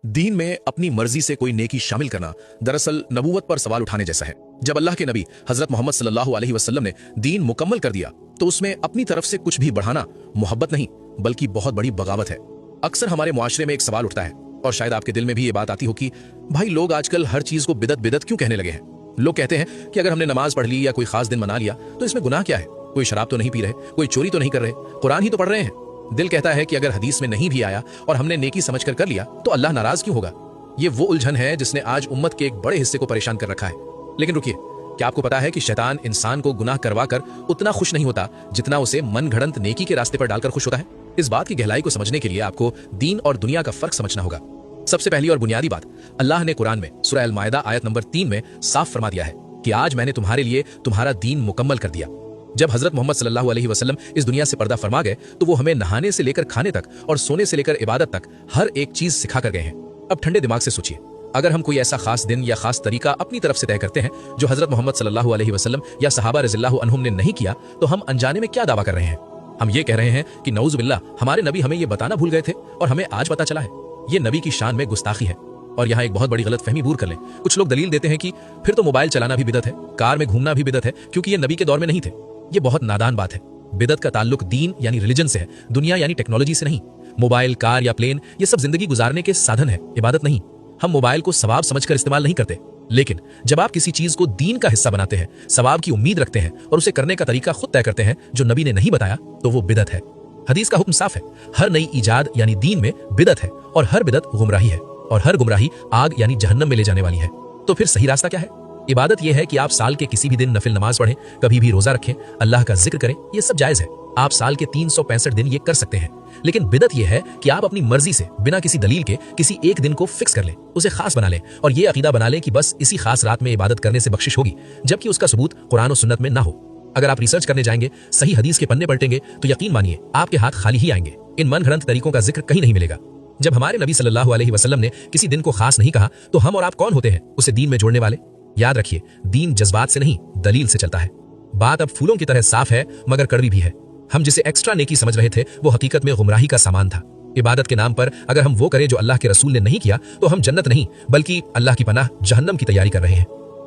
दीन में अपनी मर्जी से कोई नेकी शामिल करना दरअसल नबूवत पर सवाल उठाने जैसा है। जब अल्लाह के नबी हजरत मोहम्मद सल्लल्लाहु अलैहि वसल्लम ने दीन मुकम्मल कर दिया तो उसमें अपनी तरफ से कुछ भी बढ़ाना मोहब्बत नहीं बल्कि बहुत बड़ी बगावत है। अक्सर हमारे मुआशरे में एक सवाल उठता है और शायद आपके दिल में भी ये बात आती हो कि भाई लोग आजकल हर चीज को बिदत बिदत क्यों कहने लगे हैं। लोग कहते हैं कि अगर हमने नमाज पढ़ ली या कोई खास दिन मना लिया तो इसमें गुनाह क्या है, कोई शराब तो नहीं पी रहे, कोई चोरी तो नहीं कर रहे, कुरान ही तो पढ़ रहे हैं। दिल कहता है कि अगर हदीस में नहीं भी आया और हमने नेकी समझकर कर लिया तो अल्लाह नाराज क्यों होगा। ये वो उलझन है जिसने आज उम्मत के एक बड़े हिस्से को परेशान कर रखा है। लेकिन रुकिए, क्या आपको पता है कि शैतान इंसान को गुनाह करवा कर उतना खुश नहीं होता जितना उसे मन घड़ंत नेकी के रास्ते पर डालकर खुश होता है। इस बात की गहराई को समझने के लिए आपको दीन और दुनिया का फर्क समझना होगा। सबसे पहली और बुनियादी बात, अल्लाह ने कुरान में सूरह अल माइदा आयत नंबर 3 में साफ फरमा दिया है कि आज मैंने तुम्हारे लिए तुम्हारा दीन मुकम्मल कर दिया। जब हजरत मोहम्मद सल्लल्लाहु अलैहि वसल्लम इस दुनिया से पर्दा फरमा गए तो वो हमें नहाने से लेकर खाने तक और सोने से लेकर इबादत तक हर एक चीज सिखा कर गए हैं। अब ठंडे दिमाग से सोचिए, अगर हम कोई ऐसा खास दिन या खास तरीका अपनी तरफ से तय करते हैं जो हजरत मोहम्मद सल्लल्लाहु अलैहि वसल्लम या सहाबा रज़ियल्लाहु अन्हुम ने नहीं किया तो हम अनजाने में क्या दावा कर रहे हैं। हम ये कह रहे हैं कि नऊज़ बिल्लाह हमारे नबी हमें ये बताना भूल गए थे और हमें आज पता चला है। ये नबी की शान में गुस्ताखी है। और यहाँ एक बहुत बड़ी गलतफहमी दूर कर लें। कुछ लोग दलील देते हैं कि फिर तो मोबाइल चलाना भी बिदत है, कार में घूमना भी बिदत है क्योंकि ये नबी के दौर में नहीं थे। ये बहुत नादान बात है। बिदत का ताल्लुक दीन यानी रिलीजन से है, दुनिया यानी टेक्नोलॉजी से नहीं। मोबाइल, कार या प्लेन ये सब जिंदगी गुजारने के साधन है, इबादत नहीं। हम मोबाइल को सवाब समझकर इस्तेमाल नहीं करते, लेकिन जब आप किसी चीज को दीन का हिस्सा बनाते हैं, सवाब की उम्मीद रखते हैं और उसे करने का तरीका खुद तय करते हैं जो नबी ने नहीं बताया तो वो बिदत है। हदीस का हुक्म साफ है, हर नई ईजाद यानी दीन में बिदत है और हर बिदत गुमराही है और हर गुमराही आग यानी जहन्नम में ले जाने वाली है। तो फिर सही रास्ता क्या है? इबादत यह है कि आप साल के किसी भी दिन नफिल नमाज पढ़ें, कभी भी रोजा रखें, अल्लाह का जिक्र करें, ये सब जायज है। आप साल के 365 दिन ये कर सकते हैं। लेकिन बिदत यह है कि आप अपनी मर्जी से बिना किसी दलील के किसी एक दिन को फिक्स कर लें, उसे खास बना लें और ये अकीदा बना लें कि बस इसी खास रात में इबादत करने से बख्शिश होगी, जबकि उसका सबूत कुरान और सुन्नत में ना हो। अगर आप रिसर्च करने जाएंगे, सही हदीस के पन्ने पलटेंगे तो यकीन मानिए आपके हाथ खाली ही आएंगे। इन मन घड़ंत तरीकों का जिक्र कहीं नहीं मिलेगा। जब हमारे नबी सल्लल्लाहु अलैहि वसल्लम ने किसी दिन को खास नहीं कहा तो हम और आप कौन होते हैं उसे दीन में जोड़ने वाले? याद रखिए, दीन जज्बात से नहीं दलील से चलता है। बात अब फूलों की तरह साफ है मगर कड़वी भी है। हम जिसे एक्स्ट्रा नेकी समझ रहे थे वो हकीकत में गुमराही का सामान था। इबादत के नाम पर अगर हम वो करें जो अल्लाह के रसूल ने नहीं किया तो हम जन्नत नहीं बल्कि अल्लाह की पनाह जहन्नम की तैयारी कर रहे हैं।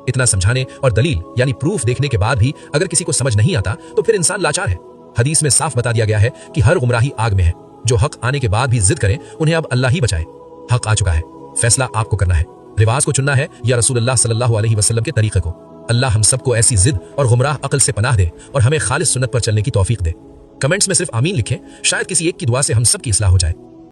इतना समझाने और दलील यानी प्रूफ देखने के बाद भी अगर किसी को समझ नहीं आता तो फिर इंसान लाचार है। हदीस में साफ बता दिया गया है कि हर गुमराही आग में है। जो हक आने के बाद भी जिद करें उन्हें अब अल्लाह ही बचाए। हक आ चुका है, फैसला आपको करना है। रिवाज को चुनना है या रसूलुल्लाह सल्लल्लाहु अलैहि वसल्लम के तरीके को। अल्लाह हम सबको ऐसी जिद और गुमराह अकल से पनाह दे और हमें खालिस सुन्नत पर चलने की तौफीक दे। कमेंट्स में सिर्फ आमीन लिखें, शायद किसी एक की दुआ से हम सब की इस्लाह हो जाए।